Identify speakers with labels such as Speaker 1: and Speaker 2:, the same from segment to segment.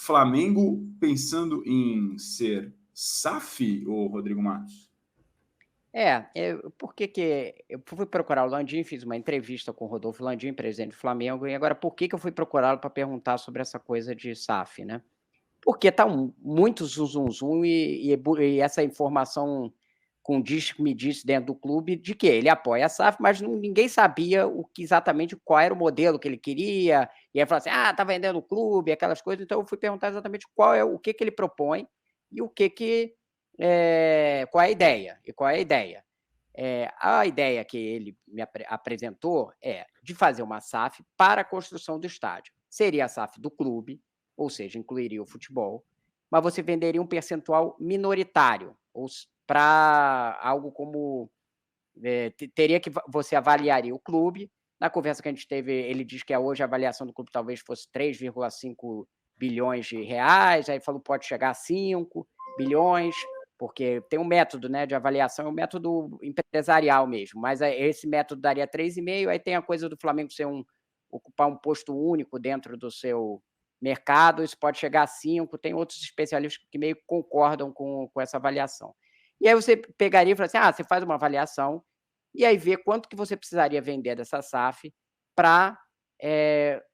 Speaker 1: Flamengo pensando em ser SAF, ou Rodrigo Matos?
Speaker 2: Por que eu fui procurar o Landim, fiz uma entrevista com o Rodolfo Landim, presidente do Flamengo, e agora por que eu fui procurá-lo para perguntar sobre essa coisa de SAF, né? Porque tá muito zum e essa informação com diz-me disse dentro do clube de que ele apoia a SAF, mas ninguém sabia exatamente qual era o modelo que ele queria, e aí falou assim: "Ah, tá vendendo o clube", aquelas coisas, então eu fui perguntar exatamente o que que ele propõe e qual é a ideia, e qual é a ideia. A ideia que ele me apresentou é de fazer uma SAF para a construção do estádio. Seria a SAF do clube, ou seja, incluiria o futebol, mas você venderia um percentual minoritário, ou para algo como teria que você avaliaria o clube. Na conversa que a gente teve, ele diz que hoje a avaliação do clube talvez fosse 3,5 bilhões de reais, aí falou pode chegar a 5 bilhões, porque tem um método, né, de avaliação, é um método empresarial mesmo, mas esse método daria 3,5, aí tem a coisa do Flamengo ocupar um posto único dentro do seu mercado, isso pode chegar a 5, tem outros especialistas que meio que concordam com essa avaliação. E aí você pegaria e falaria assim: você faz uma avaliação e aí vê quanto que você precisaria vender dessa SAF para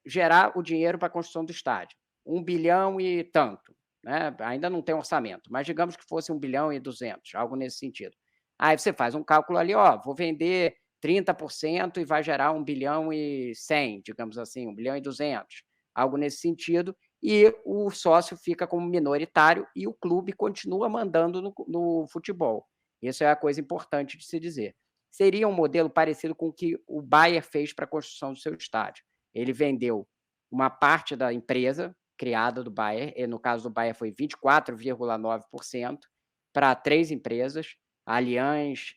Speaker 2: gerar o dinheiro para a construção do estádio. 1 bilhão e tanto, né? Ainda não tem orçamento, mas digamos que fosse 1,2 bilhão, algo nesse sentido. Aí você faz um cálculo ali, vou vender 30% e vai gerar 1,1 bilhão, digamos assim, 1,2 bilhão, algo nesse sentido, e o sócio fica como minoritário e o clube continua mandando no futebol. Isso é a coisa importante de se dizer. Seria um modelo parecido com o que o Bayer fez para a construção do seu estádio. Ele vendeu uma parte da empresa criada do Bayer, e no caso do Bayer foi 24,9%, para 3 empresas, a Allianz,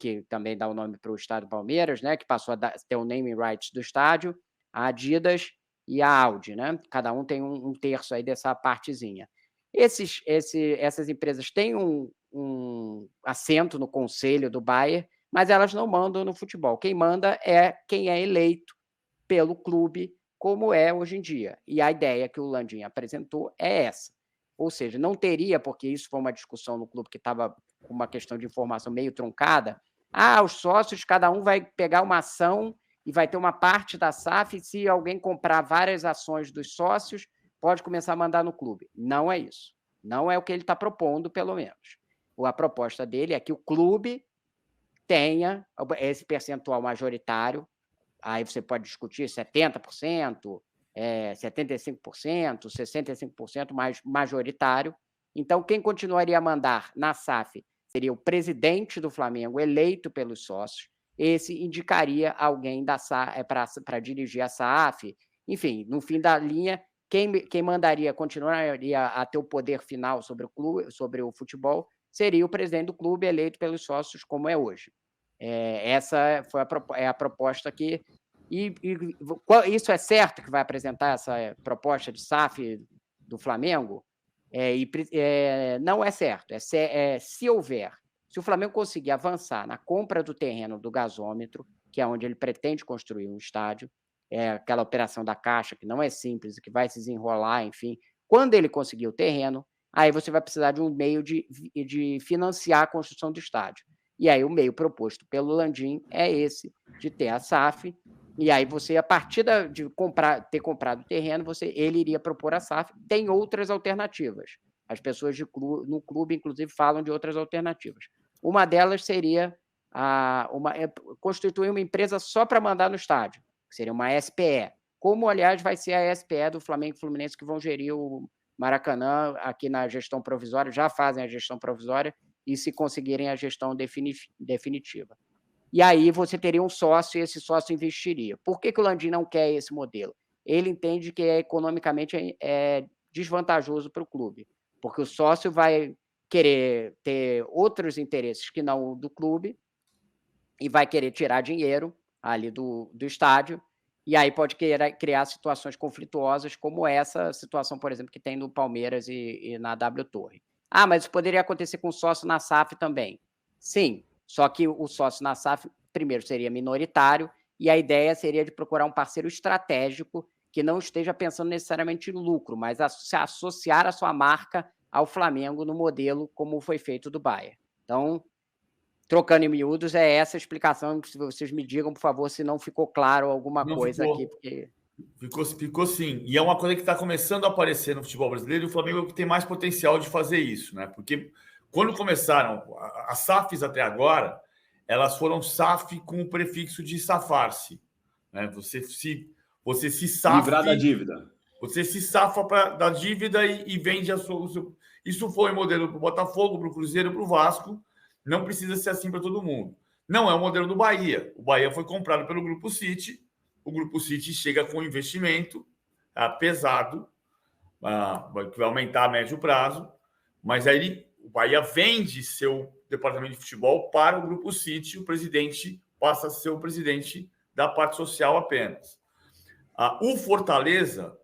Speaker 2: que também dá o nome para o estádio Palmeiras, né, que passou a ter o naming rights do estádio, a Adidas e a Audi, né? Cada um tem um terço aí dessa partezinha. Essas empresas têm um assento no conselho do Bayer, mas elas não mandam no futebol. Quem manda é quem é eleito pelo clube, como é hoje em dia. E a ideia que o Landim apresentou é essa. Ou seja, não teria, porque isso foi uma discussão no clube que estava com uma questão de informação meio truncada. Os sócios, cada um vai pegar uma ação e vai ter uma parte da SAF, e se alguém comprar várias ações dos sócios, pode começar a mandar no clube. Não é isso. Não é o que ele está propondo, pelo menos. A proposta dele é que o clube tenha esse percentual majoritário, aí você pode discutir 70%, 75%, 65% mais majoritário. Então, quem continuaria a mandar na SAF seria o presidente do Flamengo, eleito pelos sócios. Esse indicaria alguém para dirigir a SAF. Enfim, no fim da linha, quem continuaria a ter o poder final sobre o clube, sobre o futebol, seria o presidente do clube eleito pelos sócios, como é hoje. Essa foi a proposta que. Isso é certo que vai apresentar essa proposta de SAF do Flamengo? Não é certo. Se houver, se o Flamengo conseguir avançar na compra do terreno do gasômetro, que é onde ele pretende construir um estádio, aquela operação da Caixa, que não é simples, que vai se desenrolar, enfim. Quando ele conseguir o terreno, aí você vai precisar de um meio de financiar a construção do estádio. E aí o meio proposto pelo Landim é esse, de ter a SAF, e aí você, a partir de ter comprado o terreno, ele iria propor a SAF. Tem outras alternativas. As pessoas no clube, inclusive, falam de outras alternativas. Uma delas seria constituir uma empresa só para mandar no estádio, que seria uma SPE, como, aliás, vai ser a SPE do Flamengo e Fluminense, que vão gerir o Maracanã aqui na gestão provisória, já fazem a gestão provisória, e se conseguirem a gestão definitiva. E aí você teria um sócio e esse sócio investiria. Por que o Landim não quer esse modelo? Ele entende que economicamente é desvantajoso para o clube, porque o sócio vai querer ter outros interesses que não o do clube e vai querer tirar dinheiro ali do estádio, e aí pode criar situações conflituosas, como essa situação, por exemplo, que tem no Palmeiras e na W Torre. Mas isso poderia acontecer com o sócio na SAF também. Sim, só que o sócio na SAF, primeiro, seria minoritário, e a ideia seria de procurar um parceiro estratégico que não esteja pensando necessariamente em lucro, mas se associar a sua marca ao Flamengo no modelo como foi feito do Bayern. Então, trocando em miúdos, é essa a explicação. Se vocês me digam, por favor, se não ficou claro alguma
Speaker 3: Não
Speaker 2: coisa
Speaker 3: ficou.
Speaker 2: aqui, porque...
Speaker 3: Ficou sim. E é uma coisa que está começando a aparecer no futebol brasileiro, e o Flamengo é o que tem mais potencial de fazer isso, né? Porque quando começaram as SAFs até agora, elas foram SAF com o prefixo de safar-se, né? Você se safa,
Speaker 1: livrar da dívida.
Speaker 3: Você se safa da dívida e vende a sua. Isso foi o modelo para o Botafogo, para o Cruzeiro, para o Vasco. Não precisa ser assim para todo mundo. Não é o modelo do Bahia. O Bahia foi comprado pelo Grupo City. O Grupo City chega com um investimento pesado, que vai aumentar a médio prazo, mas aí o Bahia vende seu departamento de futebol para o Grupo City, o presidente passa a ser o presidente da parte social apenas. O Fortaleza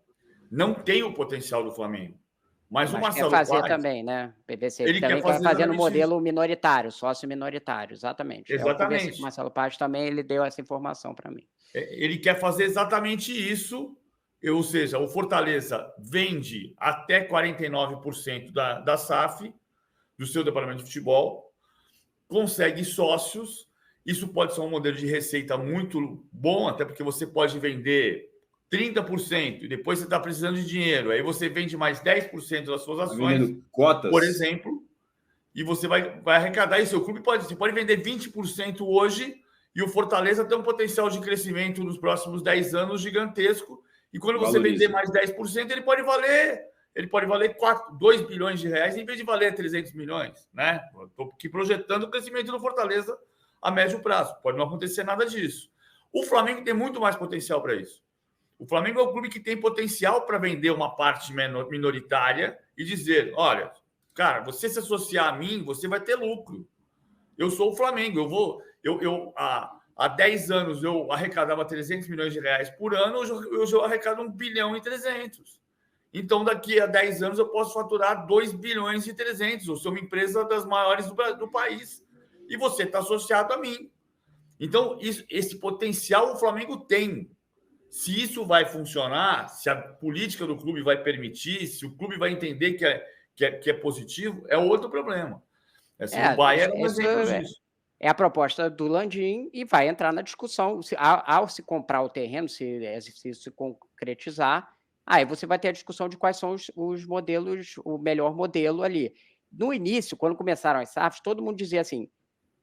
Speaker 3: não tem o potencial do Flamengo, mas o Marcelo
Speaker 2: quer fazer
Speaker 3: Paes,
Speaker 2: também, né? PVC,
Speaker 3: ele
Speaker 2: também
Speaker 3: quer fazer
Speaker 2: no modelo minoritário, sócio minoritário, exatamente. Eu conversei com o Marcelo Paes também, ele deu essa informação para mim.
Speaker 3: Ele quer fazer exatamente isso, ou seja, o Fortaleza vende até 49% da SAF, do seu departamento de futebol, consegue sócios. Isso pode ser um modelo de receita muito bom, até porque você pode vender 30% e depois você está precisando de dinheiro, aí você vende mais 10% das suas ações,
Speaker 1: cotas,
Speaker 3: por exemplo, e você vai arrecadar isso. O clube você pode vender 20% hoje, e o Fortaleza tem um potencial de crescimento nos próximos 10 anos gigantesco. E quando você vender mais 10%, ele pode valer 2 bilhões de reais em vez de valer 300 milhões. Né? Estou aqui projetando o crescimento do Fortaleza a médio prazo. Pode não acontecer nada disso. O Flamengo tem muito mais potencial para isso. O Flamengo é o clube que tem potencial para vender uma parte minoritária e dizer, olha, cara, você se associar a mim, você vai ter lucro. Eu sou o Flamengo, há 10 anos eu arrecadava 300 milhões de reais por ano, hoje eu arrecado 1 bilhão e 300. Então, daqui a 10 anos eu posso faturar 2 bilhões e 300. Eu sou uma empresa das maiores do país. E você está associado a mim. Então, esse potencial o Flamengo tem. Se isso vai funcionar, se a política do clube vai permitir, se o clube vai entender que é positivo, é outro problema. O Bayern é um exemplo disso.
Speaker 2: É a proposta do Landim e vai entrar na discussão. Ao se comprar o terreno, se isso se concretizar, aí você vai ter a discussão de quais são os modelos, o melhor modelo ali. No início, quando começaram as SAFs, todo mundo dizia assim,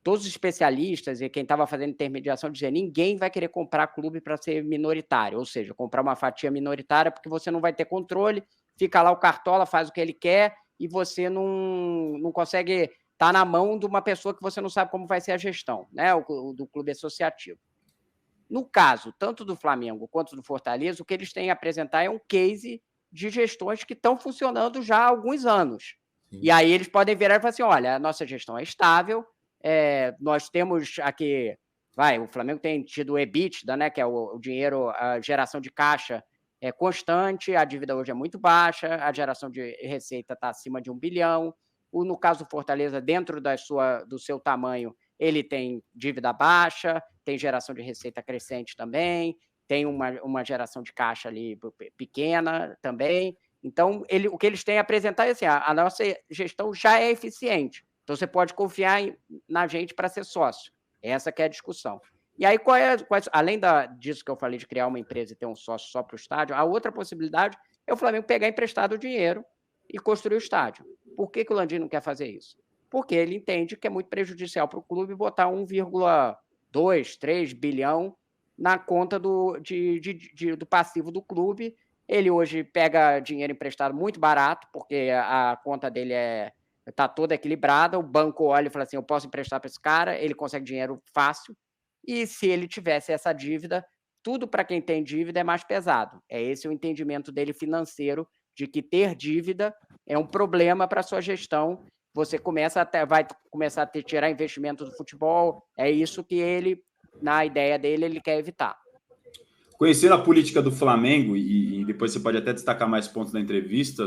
Speaker 2: todos os especialistas e quem estava fazendo intermediação dizia, ninguém vai querer comprar clube para ser minoritário, ou seja, comprar uma fatia minoritária porque você não vai ter controle, fica lá o Cartola, faz o que ele quer e você não consegue estar na mão de uma pessoa que você não sabe como vai ser a gestão, né, do clube associativo. No caso, tanto do Flamengo quanto do Fortaleza, o que eles têm a apresentar é um case de gestões que estão funcionando já há alguns anos. Sim. E aí eles podem virar e falar assim, olha, a nossa gestão é estável, nós temos aqui, o Flamengo tem tido o EBITDA, né, que é o dinheiro, a geração de caixa é constante, a dívida hoje é muito baixa, a geração de receita está acima de 1 bilhão, no caso do Fortaleza, dentro do seu tamanho, ele tem dívida baixa, tem geração de receita crescente também, tem uma geração de caixa ali pequena também. Então, o que eles têm a apresentar é assim, a nossa gestão já é eficiente, então você pode confiar na gente para ser sócio. Essa que é a discussão. E aí, além disso que eu falei de criar uma empresa e ter um sócio só para o estádio, a outra possibilidade é o Flamengo pegar emprestado o dinheiro e construir o estádio. Por que o Landim não quer fazer isso? Porque ele entende que é muito prejudicial para o clube botar 1,2, 3 bilhão na conta do passivo do clube. Ele hoje pega dinheiro emprestado muito barato, porque a conta dele está toda equilibrada, o banco olha e fala assim, eu posso emprestar para esse cara, ele consegue dinheiro fácil, e se ele tivesse essa dívida, tudo para quem tem dívida é mais pesado. É esse o entendimento dele financeiro, de que ter dívida é um problema para a sua gestão, você vai começar a tirar investimento do futebol, é isso que ele, na ideia dele, ele quer evitar.
Speaker 1: Conhecendo a política do Flamengo, e depois você pode até destacar mais pontos da entrevista,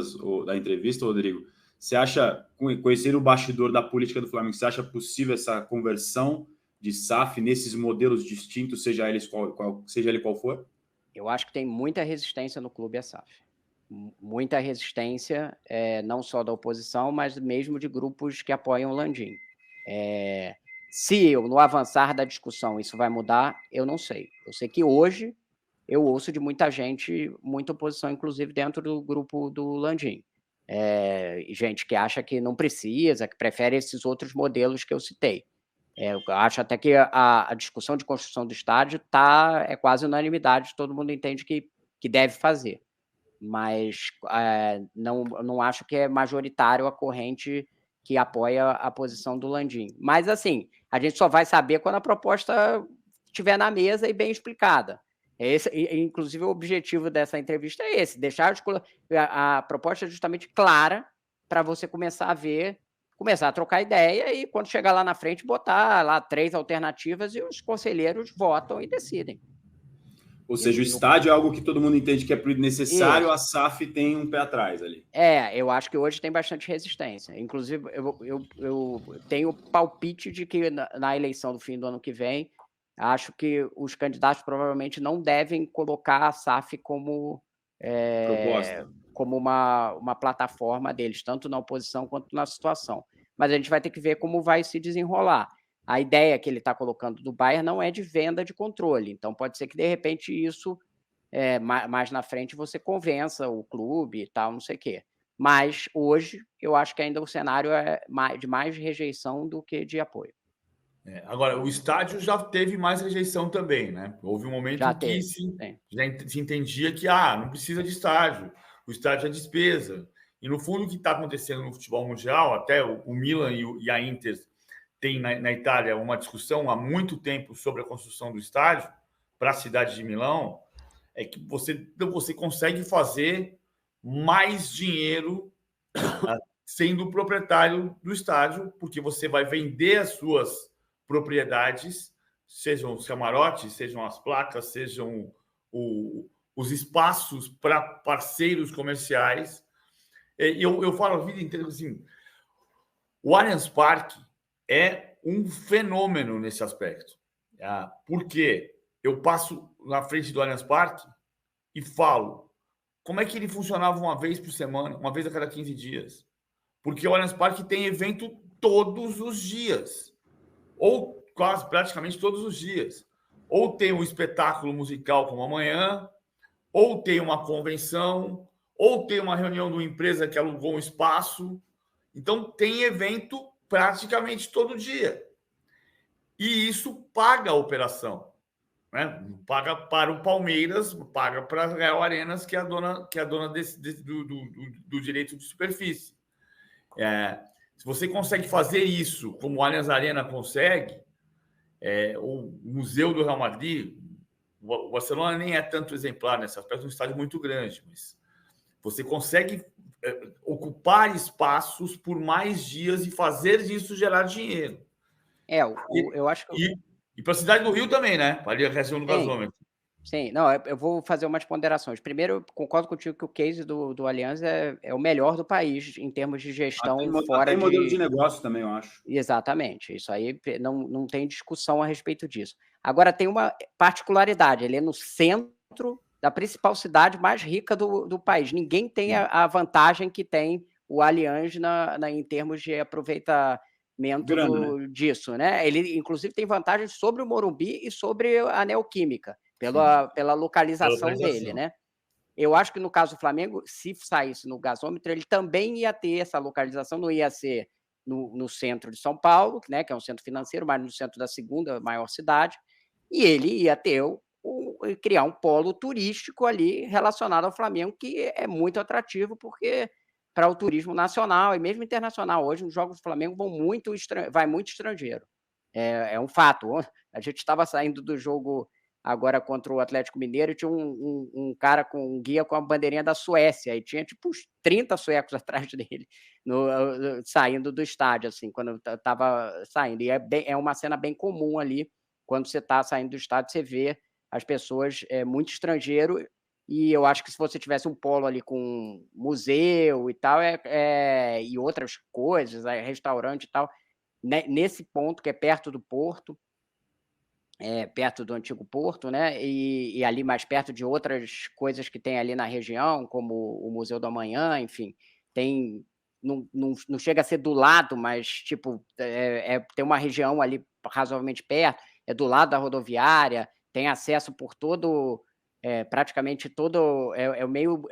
Speaker 1: Rodrigo, você acha, conhecer o bastidor da política do Flamengo, você acha possível essa conversão de SAF nesses modelos distintos, seja ele qual for?
Speaker 2: Eu acho que tem muita resistência no clube à SAF. Muita resistência, não só da oposição, mas mesmo de grupos que apoiam o Landim. Se no avançar da discussão isso vai mudar, eu não sei. Eu sei que hoje eu ouço de muita gente, muita oposição, inclusive dentro do grupo do Landim. Gente que acha que não precisa, que prefere esses outros modelos que eu citei. Eu acho até que a discussão de construção do estádio é quase unanimidade, todo mundo entende que deve fazer. Mas não acho que é majoritário a corrente que apoia a posição do Landim. Mas, assim, a gente só vai saber quando a proposta estiver na mesa e bem explicada. Inclusive, o objetivo dessa entrevista é esse, deixar a proposta justamente clara para você começar a trocar ideia e, quando chegar lá na frente, botar lá 3 alternativas e os conselheiros votam e decidem.
Speaker 1: Ou seja, o estádio é algo que todo mundo entende que é necessário,
Speaker 2: Isso.
Speaker 1: a SAF tem um pé atrás ali.
Speaker 2: Eu acho que hoje tem bastante resistência. Inclusive, eu tenho palpite de que na eleição do fim do ano que vem, acho que os candidatos provavelmente não devem colocar a SAF como uma plataforma deles, tanto na oposição quanto na situação. Mas a gente vai ter que ver como vai se desenrolar. A ideia que ele está colocando do Bayern não é de venda de controle, então pode ser que, de repente, isso, mais na frente, você convença o clube e tal, não sei o quê. Mas, hoje, eu acho que ainda o cenário é de mais rejeição do que de apoio.
Speaker 3: Agora, o estádio já teve mais rejeição também, né? Houve um momento em que se entendia que não precisa de estádio, o estádio é despesa. E, no fundo, o que está acontecendo no futebol mundial, até o Milan e a Inter tem na Itália uma discussão há muito tempo sobre a construção do estádio para a cidade de Milão, é que você consegue fazer mais dinheiro sendo o proprietário do estádio, porque você vai vender as suas propriedades, sejam os camarotes, sejam as placas, sejam os espaços para parceiros comerciais. Eu falo a vida inteira assim, o Allianz Parque é um fenômeno nesse aspecto. Porque eu passo na frente do Allianz Parque e falo como é que ele funcionava uma vez por semana, uma vez a cada 15 dias. Porque o Allianz Parque tem evento todos os dias. Ou quase praticamente todos os dias. Ou tem um espetáculo musical como amanhã, ou tem uma convenção, ou tem uma reunião de uma empresa que alugou um espaço. Então, tem evento praticamente todo dia. E isso paga a operação. Né? Paga para o Palmeiras, paga para a Real Arenas, que é a dona do direito de superfície. Se você consegue fazer isso, como o Allianz Arena consegue, o Museu do Real Madrid, o Barcelona nem é tanto exemplar nesse aspecto, é um estádio muito grande, mas você consegue ocupar espaços por mais dias e fazer disso gerar dinheiro.
Speaker 2: Eu acho que...
Speaker 3: E para a cidade do Rio também, né? Para ali a região do gasômetro.
Speaker 2: Sim, não, eu vou fazer umas ponderações. Primeiro, eu concordo contigo que o case do Allianz é o melhor do país em termos de gestão
Speaker 1: até modelo de negócio também, eu acho.
Speaker 2: Exatamente, isso aí não tem discussão a respeito disso. Agora, tem uma particularidade, ele é no centro da principal cidade mais rica do país. Ninguém tem a vantagem que tem o Allianz em termos de aproveitamento disso, né? Ele, inclusive, tem vantagens sobre o Morumbi e sobre a Neoquímica, pela localização dele, né? Eu acho que no caso do Flamengo, se saísse no gasômetro, ele também ia ter essa localização, não ia ser no centro de São Paulo, né, que é um centro financeiro, mas no centro da segunda maior cidade, e ele ia criar um polo turístico ali relacionado ao Flamengo, que é muito atrativo, porque para o turismo nacional e mesmo internacional, hoje nos jogos do Flamengo vai muito estrangeiro. É um fato. A gente estava saindo do jogo agora contra o Atlético Mineiro, e tinha um cara com um guia com a bandeirinha da Suécia, e tinha tipo uns 30 suecos atrás dele, saindo do estádio, assim, quando estava saindo. E é uma cena bem comum ali, quando você está saindo do estádio, você vê as pessoas, muito estrangeiro, e eu acho que se você tivesse um polo ali com museu e tal, e outras coisas, restaurante e tal, nesse ponto que é perto do porto, perto do antigo porto, né? E ali mais perto de outras coisas que tem ali na região, como o Museu do Amanhã, enfim, tem não chega a ser do lado, mas tipo tem uma região ali razoavelmente perto, é do lado da rodoviária, tem acesso por todo, praticamente todo, é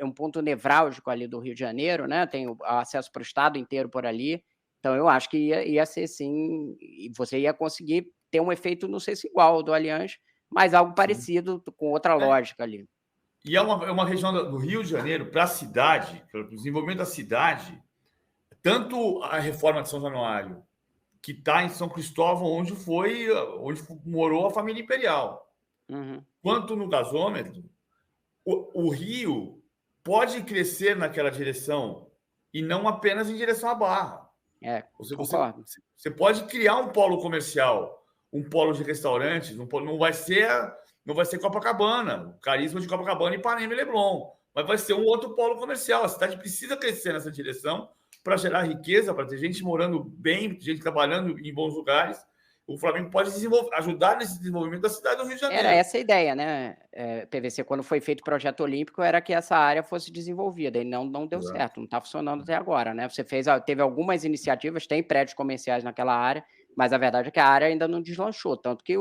Speaker 2: um ponto nevrálgico ali do Rio de Janeiro, né? Tem o acesso para o estado inteiro por ali. Então eu acho que ia ser sim, e você ia conseguir ter um efeito, não sei se igual ao do Allianz, mas algo parecido, com outra lógica ali.
Speaker 3: E é uma região do Rio de Janeiro, para a cidade, para o desenvolvimento da cidade, tanto a reforma de São Januário, que está em São Cristóvão, onde morou a família imperial, quanto no gasômetro, o Rio pode crescer naquela direção e não apenas em direção à Barra.
Speaker 2: Concordo.
Speaker 3: Você pode criar um polo comercial, um polo de restaurantes, não vai ser Copacabana, o carisma de Copacabana, Ipanema e Leblon, mas vai ser um outro polo comercial. A cidade precisa crescer nessa direção para gerar riqueza, para ter gente morando bem, gente trabalhando em bons lugares. O Flamengo pode ajudar nesse desenvolvimento da cidade do Rio de Janeiro.
Speaker 2: Era essa a ideia, né, PVC, quando foi feito o projeto olímpico, era que essa área fosse desenvolvida, e não deu certo, não está funcionando até agora, né? Teve algumas iniciativas, tem prédios comerciais naquela área, mas a verdade é que a área ainda não deslanchou, tanto que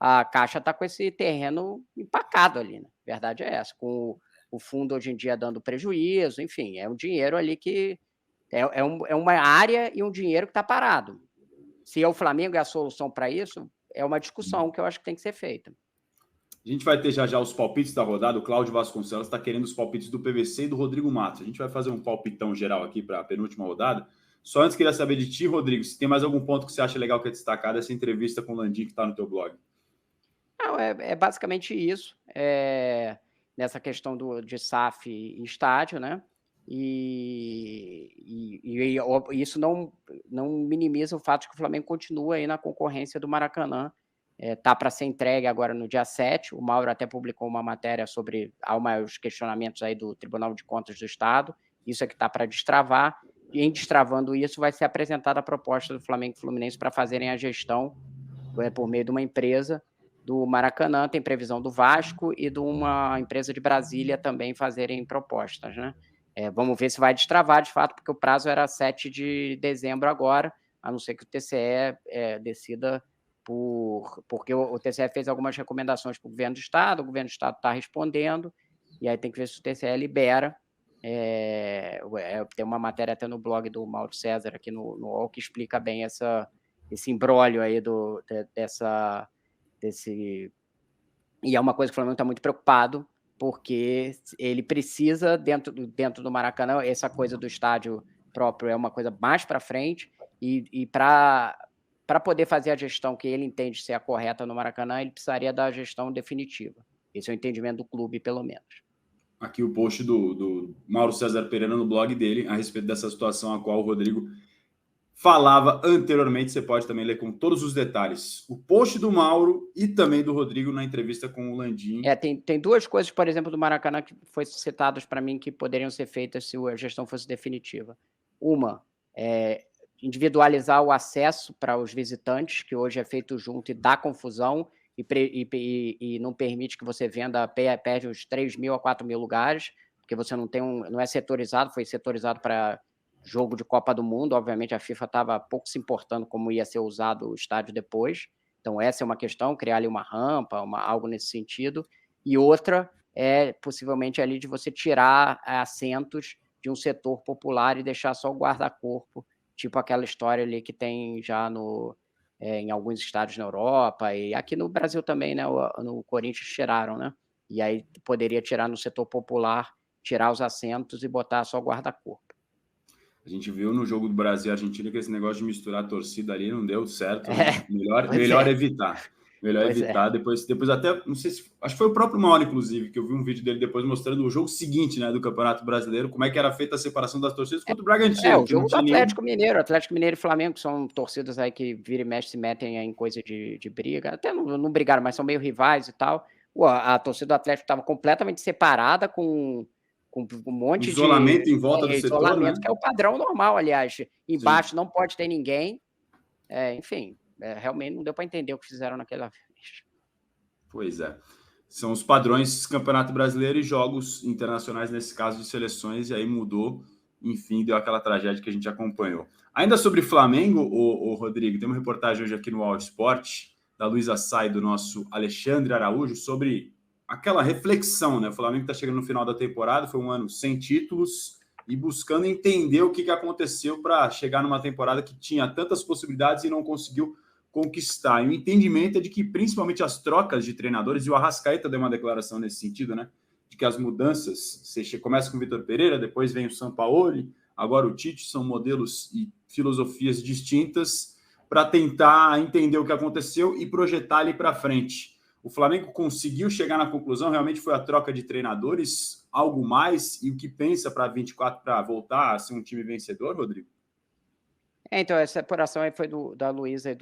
Speaker 2: a Caixa está com esse terreno empacado ali, né? A verdade é essa, com o fundo hoje em dia dando prejuízo, enfim, é um dinheiro ali que é uma área e um dinheiro que está parado. Se o Flamengo é a solução para isso, é uma discussão que eu acho que tem que ser feita.
Speaker 1: A gente vai ter já os palpites da rodada. O Cláudio Vasconcelos está querendo os palpites do PVC e do Rodrigo Matos. A gente vai fazer um palpitão geral aqui para a penúltima rodada. Só antes, queria saber de ti, Rodrigo, se tem mais algum ponto que você acha legal que é destacar dessa entrevista com o Landim que está no teu blog.
Speaker 2: Não, é basicamente isso. Nessa questão de SAF e estádio, né? E isso não minimiza o fato de que o Flamengo continua aí na concorrência do Maracanã. Está para ser entregue agora no dia 7. O Mauro até publicou uma matéria sobre os questionamentos aí do Tribunal de Contas do Estado. Isso é que está para destravar. E em destravando isso, vai ser apresentada a proposta do Flamengo e Fluminense para fazerem a gestão por meio de uma empresa do Maracanã. Tem previsão do Vasco e de uma empresa de Brasília também fazerem propostas, né? Vamos ver se vai destravar, de fato, porque o prazo era 7 de dezembro agora, a não ser que o TCE decida porque o TCE fez algumas recomendações para o governo do Estado, o governo do Estado está respondendo, e aí tem que ver se o TCE libera. Tem uma matéria até no blog do Mauro César, aqui no UOL, que explica bem esse imbróglio aí desse... E é uma coisa que o Flamengo está muito preocupado, porque ele precisa, dentro do Maracanã, essa coisa do estádio próprio é uma coisa mais para frente, e para poder fazer a gestão que ele entende ser a correta no Maracanã, ele precisaria da gestão definitiva. Esse é o entendimento do clube, pelo menos.
Speaker 1: Aqui o post do Mauro César Pereira no blog dele, a respeito dessa situação a qual o Rodrigo falava anteriormente. Você pode também ler com todos os detalhes o post do Mauro e também do Rodrigo na entrevista com o Landim.
Speaker 2: Tem duas coisas, por exemplo, do Maracanã que foram citadas para mim que poderiam ser feitas se a gestão fosse definitiva. Uma é individualizar o acesso para os visitantes, que hoje é feito junto e dá confusão, e não permite que você venda, perde uns 3.000 a 4.000 lugares, porque você não é setorizado, foi setorizado para jogo de Copa do Mundo. Obviamente a FIFA estava pouco se importando como ia ser usado o estádio depois. Então essa é uma questão, criar ali uma rampa, algo nesse sentido. E outra é possivelmente ali de você tirar assentos de um setor popular e deixar só o guarda-corpo, tipo aquela história ali que tem já em alguns estádios na Europa, e aqui no Brasil também, né? No Corinthians tiraram, né? E aí poderia tirar no setor popular, tirar os assentos e botar só o guarda-corpo.
Speaker 1: A gente viu no jogo do Brasil e Argentina que esse negócio de misturar a torcida ali não deu certo. Né? Melhor evitar. Melhor evitar. Depois até, não sei se... Acho que foi o próprio Mauro, inclusive, que eu vi um vídeo dele depois mostrando o jogo seguinte, né, do Campeonato Brasileiro, como é que era feita a separação das torcidas contra o Bragantino.
Speaker 2: O jogo do Atlético Mineiro. Atlético Mineiro e Flamengo, que são torcidas aí que vira e mexe se metem em coisa de briga. Até não brigaram, mas são meio rivais e tal. A torcida do Atlético estava completamente separada com um monte
Speaker 1: isolamento em volta do setor,
Speaker 2: isolamento,
Speaker 1: né?
Speaker 2: Que é o padrão normal, aliás. Embaixo Sim. Não pode ter ninguém. Enfim, realmente não deu para entender o que fizeram naquela vez.
Speaker 1: Pois é. São os padrões Campeonato Brasileiro e jogos internacionais, nesse caso de seleções, e aí mudou, enfim, deu aquela tragédia que a gente acompanhou. Ainda sobre Flamengo, o Rodrigo, tem uma reportagem hoje aqui no All Sport, da Luísa Sai, do nosso Alexandre Araújo, sobre aquela reflexão, né? O Flamengo está chegando no final da temporada, foi um ano sem títulos, e buscando entender o que aconteceu para chegar numa temporada que tinha tantas possibilidades e não conseguiu conquistar. E o entendimento é de que, principalmente as trocas de treinadores, e o Arrascaeta deu uma declaração nesse sentido, né? De que as mudanças, você começa com o Vitor Pereira, depois vem o Sampaoli, agora o Tite, são modelos e filosofias distintas para tentar entender o que aconteceu e projetar ali para frente. O Flamengo conseguiu chegar na conclusão, realmente foi a troca de treinadores, algo mais, e o que pensa para 24 para voltar a ser um time vencedor, Rodrigo?
Speaker 2: Então, essa apuração aí foi da Luísa e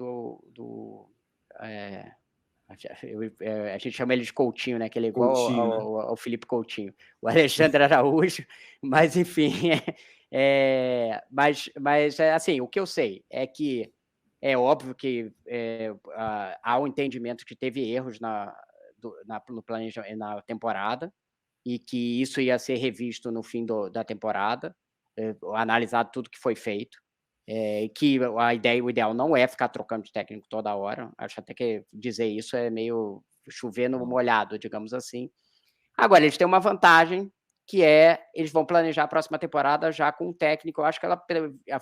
Speaker 2: a gente chama ele de Coutinho, né? Que ele é igual ao Felipe Coutinho, o Alexandre Araújo, mas enfim, mas assim, o que eu sei é que é óbvio que há um entendimento que teve erros no planejamento na temporada e que isso ia ser revisto no fim da temporada, analisado tudo que foi feito. Que o ideal não é ficar trocando de técnico toda hora. Acho até que dizer isso é meio chover no molhado, digamos assim. Agora, eles têm uma vantagem, que eles vão planejar a próxima temporada já com um técnico. Eu acho que ela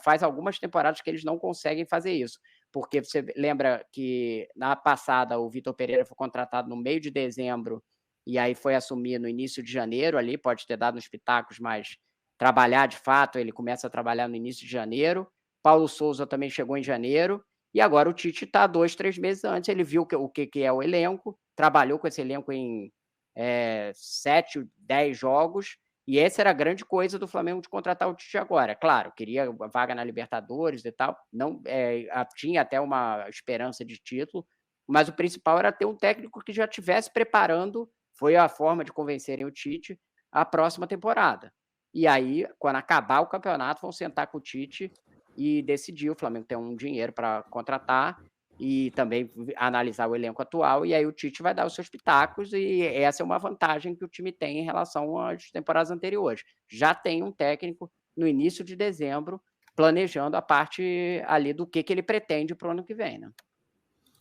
Speaker 2: faz algumas temporadas que eles não conseguem fazer isso, porque você lembra que na passada o Vitor Pereira foi contratado no meio de dezembro e aí foi assumir no início de janeiro ali, pode ter dado uns pitacos, mas trabalhar de fato, ele começa a trabalhar no início de janeiro. Paulo Souza também chegou em janeiro, e agora o Tite está 2, 3 meses antes, ele viu o que é o elenco, trabalhou com esse elenco em 7, 10 jogos, e essa era a grande coisa do Flamengo de contratar o Tite agora. Claro, queria vaga na Libertadores e tal, não, tinha até uma esperança de título, mas o principal era ter um técnico que já estivesse preparando, foi a forma de convencerem o Tite, a próxima temporada. E aí, quando acabar o campeonato, vão sentar com o Tite e decidir. O Flamengo tem um dinheiro para contratar e também analisar o elenco atual, e aí o Tite vai dar os seus pitacos, e essa é uma vantagem que o time tem em relação às temporadas anteriores. Já tem um técnico no início de dezembro planejando a parte ali do que ele pretende para o ano que vem, né?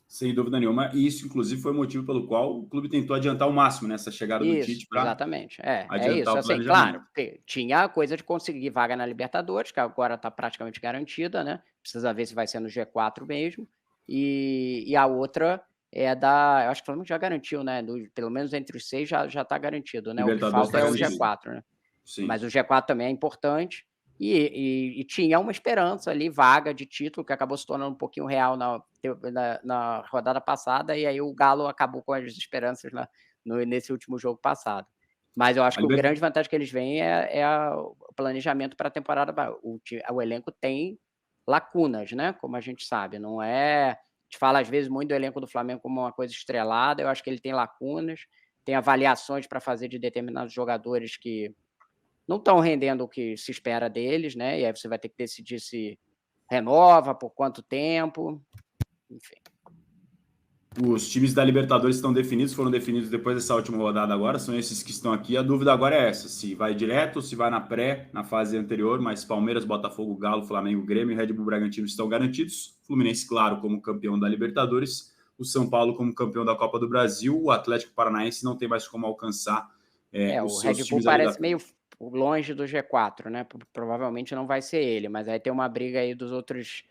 Speaker 1: Sem dúvida nenhuma, e isso, inclusive, foi o motivo pelo qual o clube tentou adiantar ao máximo nessa chegada do Tite para
Speaker 2: exatamente.
Speaker 1: adiantar
Speaker 2: isso.
Speaker 1: o
Speaker 2: Assim,
Speaker 1: planejamento.
Speaker 2: claro, porque tinha a coisa de conseguir vaga na Libertadores, que agora está praticamente garantida, né? Precisa ver se vai ser no G4 mesmo. E a outra eu acho que o Flamengo já garantiu, né? Pelo menos entre os 6 já está garantido, né? O que falta é o G4, né? Sim. Mas o G4 também é importante. E tinha uma esperança ali, vaga de título, que acabou se tornando um pouquinho real na rodada passada, e aí o Galo acabou com as esperanças nesse último jogo passado. Mas eu acho que a grande vantagem que eles veem é o planejamento para a temporada. O elenco tem lacunas, né? Como a gente sabe. Não é... A gente fala, às vezes, muito do elenco do Flamengo como uma coisa estrelada. Eu acho que ele tem lacunas, tem avaliações para fazer de determinados jogadores que não estão rendendo o que se espera deles, né? E aí você vai ter que decidir se renova, por quanto tempo, enfim.
Speaker 1: Os times da Libertadores estão definidos, foram definidos depois dessa última rodada agora, são esses que estão aqui. A dúvida agora é essa, se vai direto, se vai na fase anterior, mas Palmeiras, Botafogo, Galo, Flamengo, Grêmio e Red Bull Bragantino estão garantidos. Fluminense, claro, como campeão da Libertadores, o São Paulo como campeão da Copa do Brasil, o Atlético Paranaense não tem mais como alcançar os seus times. O Red Bull
Speaker 2: parece meio longe do G4, né? Provavelmente não vai ser ele, mas aí tem uma briga aí dos outros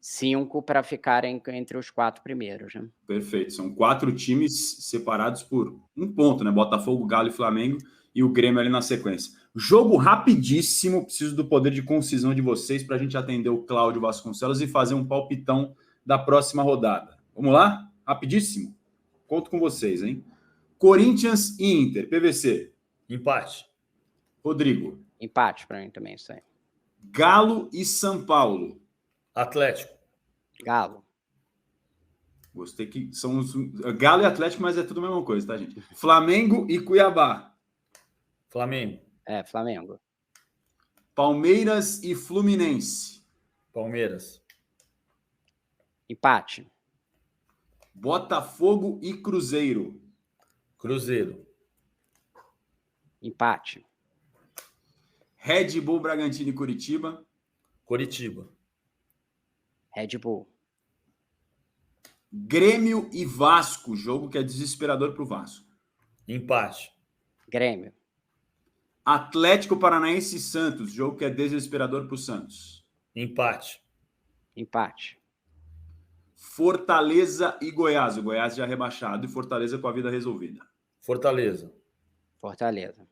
Speaker 2: 5 para ficarem entre os 4 primeiros, né?
Speaker 1: Perfeito, são 4 times separados por 1 ponto, né? Botafogo, Galo e Flamengo, e o Grêmio ali na sequência. Jogo rapidíssimo, preciso do poder de concisão de vocês para a gente atender o Cláudio Vasconcelos e fazer um palpitão da próxima rodada. Vamos lá? Rapidíssimo? Conto com vocês, hein? Corinthians e Inter, PVC.
Speaker 3: Empate.
Speaker 1: Rodrigo.
Speaker 2: Empate para mim também, isso aí.
Speaker 1: Galo e São Paulo.
Speaker 3: Atlético.
Speaker 2: Galo.
Speaker 1: Gostei que são os Galo e Atlético, mas é tudo a mesma coisa, tá, gente? Flamengo e Cuiabá.
Speaker 3: Flamengo.
Speaker 2: Flamengo.
Speaker 1: Palmeiras e Fluminense.
Speaker 3: Palmeiras.
Speaker 2: Empate.
Speaker 1: Botafogo e Cruzeiro.
Speaker 3: Cruzeiro.
Speaker 2: Empate.
Speaker 1: Red Bull, Bragantino e Curitiba.
Speaker 3: Coritiba.
Speaker 2: Red Bull.
Speaker 1: Grêmio e Vasco, jogo que é desesperador para o Vasco.
Speaker 3: Empate.
Speaker 2: Grêmio.
Speaker 1: Atlético Paranaense e Santos, jogo que é desesperador para o Santos.
Speaker 3: Empate.
Speaker 2: Empate.
Speaker 1: Fortaleza e Goiás, o Goiás já rebaixado e Fortaleza com a vida resolvida.
Speaker 3: Fortaleza.
Speaker 2: Fortaleza.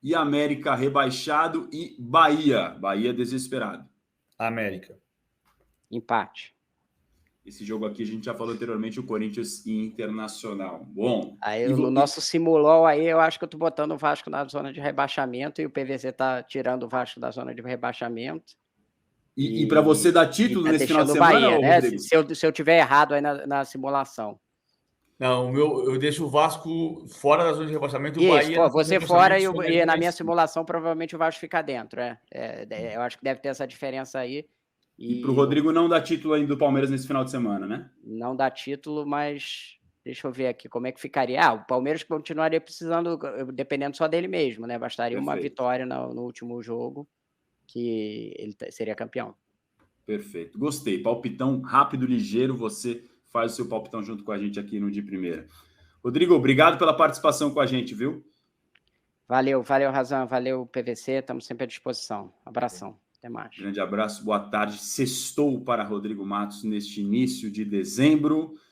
Speaker 1: E América rebaixado e Bahia, Bahia desesperado.
Speaker 3: América.
Speaker 2: Empate.
Speaker 1: Esse jogo aqui a gente já falou anteriormente, o Corinthians e Internacional. Bom.
Speaker 2: Aí no nosso simulol aí, eu acho que eu tô botando o Vasco na zona de rebaixamento e o PVC tá tirando o Vasco da zona de rebaixamento.
Speaker 1: E para você dar título
Speaker 2: tá
Speaker 1: nesse final de semana,
Speaker 2: Bahia, né?
Speaker 1: Rodrigo?
Speaker 2: Se eu tiver errado aí na simulação.
Speaker 3: Não, eu deixo o Vasco fora da zona de rebaixamento.
Speaker 2: Isso,
Speaker 3: o Bahia
Speaker 2: pô, você fora e na minha
Speaker 3: mais...
Speaker 2: simulação provavelmente o Vasco fica dentro. Eu acho que deve ter essa diferença aí.
Speaker 1: E para o Rodrigo não dá título ainda do Palmeiras nesse final de semana, né?
Speaker 2: Não dá título, mas deixa eu ver aqui como é que ficaria. O Palmeiras continuaria precisando, dependendo só dele mesmo, né? Bastaria uma vitória no último jogo que ele seria campeão.
Speaker 1: Perfeito. Gostei. Palpitão rápido, ligeiro. Você faz o seu palpitão junto com a gente aqui no De Primeira. Rodrigo, obrigado pela participação com a gente, viu?
Speaker 2: Valeu, Razan. Valeu, PVC. Estamos sempre à disposição. Abração. Até mais.
Speaker 1: Grande abraço, boa tarde. Sextou para Rodrigo Matos neste início de dezembro.